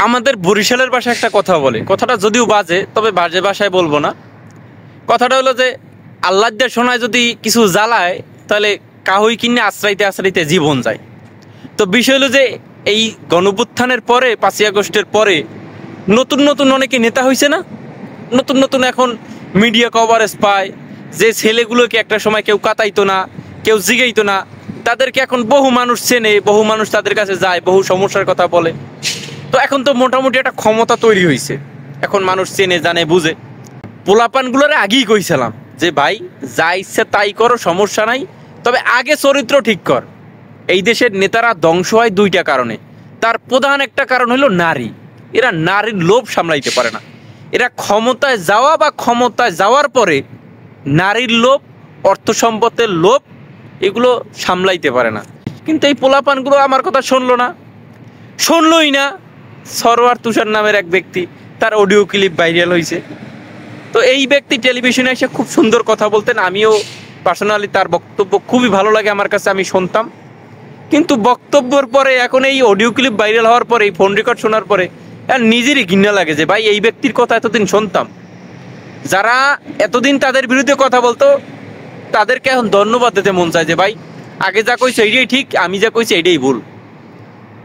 আমাদের বরিশালের ভাষায় একটা কথা বলে, কথাটা যদিও বাজে, তবে বাজে ভাষায় বলবো না। কথাটা হলো যে আল্লাহ দিয়ে শোনায় যদি কিছু জ্বালায়, তাহলে কাহুই কিনে আশ্রাইতে আশ্রাইতে জীবন যায়। তো বিষয় হলো যে এই গণঅভ্যুত্থানের পরে, 5ই আগস্টের পরে নতুন নতুন অনেকে নেতা হয়েছে না, নতুন নতুন এখন মিডিয়া কভারেজ পায়। যে ছেলেগুলোকে একটা সময় কেউ কাতাইতো না, কেউ জিগাইতো না, তাদেরকে এখন বহু মানুষ চেনে, বহু মানুষ তাদের কাছে যায়, বহু সমস্যার কথা বলে। তো এখন তো মোটামুটি একটা ক্ষমতা তৈরি হয়েছে, এখন মানুষ চেনে জানে বুঝে। পোলাপানগুলোরে আগেই কইছিলাম যে ভাই, যা ইচ্ছে তাই করো, সমস্যা নাই, তবে আগে চরিত্র ঠিক কর। এই দেশের নেতারা ধ্বংস হয় দুইটা কারণে। তার প্রধান একটা কারণ হলো নারী। এরা নারীর লোভ সামলাইতে পারে না। এরা ক্ষমতায় যাওয়া বা ক্ষমতায় যাওয়ার পরে নারীর লোভ, অর্থ সম্পদের লোভ, এগুলো সামলাইতে পারে না। কিন্তু এই পোলাপানগুলো আমার কথা শুনলই না। সরোয়ার তুষার নামের এক ব্যক্তি, তার অডিও ক্লিপ ভাইরাল হয়েছে। তো এই ব্যক্তি টেলিভিশনে এসে খুব সুন্দর কথা বলতেন, আমিও পার্সোনালি তার বক্তব্য খুবই ভালো লাগে আমার কাছে, আমি শুনতাম। কিন্তু বক্তব্যের পরে, এখন এই অডিও ক্লিপ ভাইরাল হওয়ার পরে, এই ফোন রেকর্ড শোনার পরে আর নিজেরই ঘৃণা লাগে যে ভাই, এই ব্যক্তির কথা এতদিন শুনতাম, যারা এতদিন তাদের বিরুদ্ধে কথা বলতো, তাদেরকে এখন ধন্যবাদ দিতে মন চায় যে ভাই, আগে যা কইছে এইটাই ঠিক, আমি যা কইছি এইটাই ভুল।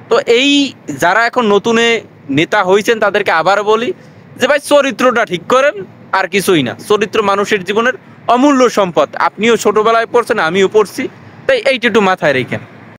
তো এই যারা এখন নতুনে নেতা হয়েছেন, তাদেরকে আবার বলি যে ভাই, চরিত্রটা ঠিক করেন, আর কিছুই না। চরিত্র মানুষের জীবনের অমূল্য সম্পদ। আপনিও ছোটবেলায় পড়ছেন, আমিও পড়ছি, তাই এইটা একটু মাথায় রেখেন।